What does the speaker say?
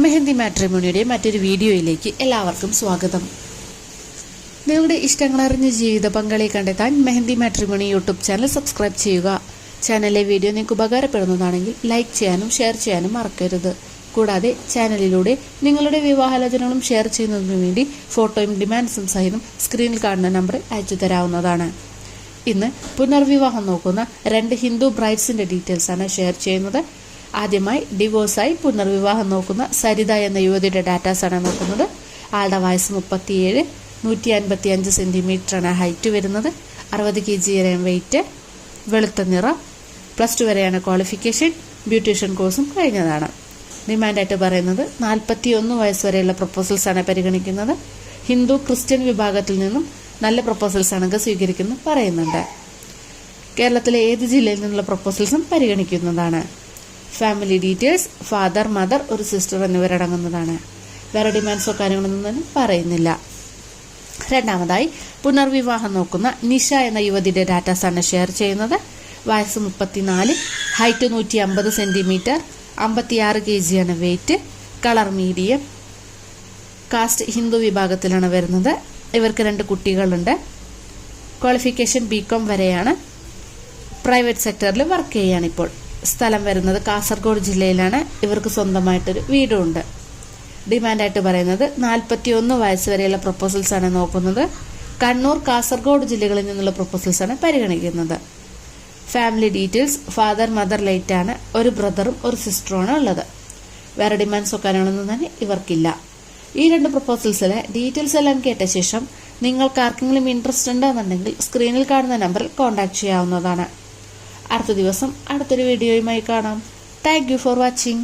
മെഹന്തി മാട്രിമോണിയുടെ മറ്റൊരു വീഡിയോയിലേക്ക് എല്ലാവർക്കും സ്വാഗതം. നിങ്ങളുടെ ഇഷ്ടങ്ങളറിഞ്ഞ ജീവിത പങ്കാളിയെ കണ്ടെത്താൻ mehndi matrimony YouTube channel subscribe ചെയ്യുക. ചാനലിലെ വീഡിയോ നിങ്ങൾക്ക് ഉപകാരപ്പെടുന്നതാണെങ്കിൽ ലൈക്ക് ചെയ്യാനും ഷെയർ ചെയ്യാനും മറക്കരുത്. കൂടാതെ ചാനലിലൂടെ നിങ്ങളുടെ വിവാഹാലോചനകളും ഷെയർ ചെയ്യുന്നതിനു വേണ്ടി ഫോട്ടോയും ഡിമാൻഡ്സും സഹിതം സ്ക്രീനിൽ കാണുന്ന നമ്പറിൽ അയച്ചു തരാവുന്നതാണ്. ഇന്ന് പുനർവിവാഹം നോക്കുന്ന 2 ഹിന്ദു ബ്രൈഡ്സിന്റെ ഡീറ്റെയിൽസാണ് ഷെയർ ചെയ്യുന്നത്. ആദ്യമായി ഡിവോഴ്സായി പുനർവിവാഹം നോക്കുന്ന സരിത എന്ന യുവതിയുടെ ഡാറ്റാസാണ് നോക്കുന്നത്. ആളുടെ വയസ്സ് 37, 155 സെന്റിമീറ്ററാണ് ഹൈറ്റ് വരുന്നത്, 60 kg വെയിറ്റ്, വെളുത്ത നിറം, +2 വരെയാണ് ക്വാളിഫിക്കേഷൻ, ബ്യൂട്ടീഷ്യൻ കോഴ്സും കഴിഞ്ഞതാണ്. ഡിമാൻഡായിട്ട് പറയുന്നത് 41 വയസ്സ് വരെയുള്ള പ്രപ്പോസൽസാണ് പരിഗണിക്കുന്നത്. ഹിന്ദു ക്രിസ്ത്യൻ വിഭാഗത്തിൽ നിന്നും നല്ല പ്രപ്പോസൽസാണ് സ്വീകരിക്കുന്നത് പറയുന്നുണ്ട്. കേരളത്തിലെ ഏത് ജില്ലയിൽ നിന്നുള്ള പ്രപ്പോസൽസും പരിഗണിക്കുന്നതാണ്. ഫാമിലി ഡീറ്റെയിൽസ് ഫാദർ, മദർ, ഒരു സിസ്റ്റർ എന്നിവരടങ്ങുന്നതാണ്. വേറെ ഡിമാൻഡ്സോ കാര്യങ്ങളൊന്നും തന്നെ പറയുന്നില്ല. രണ്ടാമതായി പുനർവിവാഹം നോക്കുന്ന നിഷ എന്ന യുവതിയുടെ ഡാറ്റാസാണ് ഷെയർ ചെയ്യുന്നത്. വയസ്സ് 34, height 150 centimetre, 56 kg weight, colour medium, caste Hindu വിഭാഗത്തിലാണ് വരുന്നത്. ഇവർക്ക് 2 കുട്ടികളുണ്ട്. ക്വാളിഫിക്കേഷൻ BCom വരെയാണ്. പ്രൈവറ്റ് സെക്ടറിൽ വർക്ക് ചെയ്യാണ് ഇപ്പോൾ. സ്ഥലം വരുന്നത് കാസർഗോഡ് ജില്ലയിലാണ്. ഇവർക്ക് സ്വന്തമായിട്ടൊരു വീടുണ്ട്. ഡിമാൻഡായിട്ട് പറയുന്നത് 41 വയസ്സ് വരെയുള്ള പ്രപ്പോസൽസാണ് നോക്കുന്നത്. കണ്ണൂർ, കാസർഗോഡ് ജില്ലകളിൽ നിന്നുള്ള പ്രപ്പോസൽസാണ് പരിഗണിക്കുന്നത്. Family details father, mother late ആണ്. ഒരു ബ്രദറും ഒരു സിസ്റ്ററുമാണ് ഉള്ളത്. വേറെ ഡിമാൻഡ്സോ കാര്യങ്ങളൊന്നും തന്നെ ഇവർക്കില്ല. ഈ 2 പ്രപ്പോസൽസിലെ ഡീറ്റെയിൽസ് എല്ലാം കേട്ട ശേഷം നിങ്ങൾക്ക് ആർക്കെങ്കിലും ഇൻട്രസ്റ്റ് ഉണ്ടെന്നുണ്ടെങ്കിൽ സ്ക്രീനിൽ കാണുന്ന നമ്പറിൽ കോൺടാക്ട് ചെയ്യാവുന്നതാണ്. അടുത്ത ദിവസം അടുത്തൊരു വീഡിയോയുമായി കാണാം. Thank you for watching.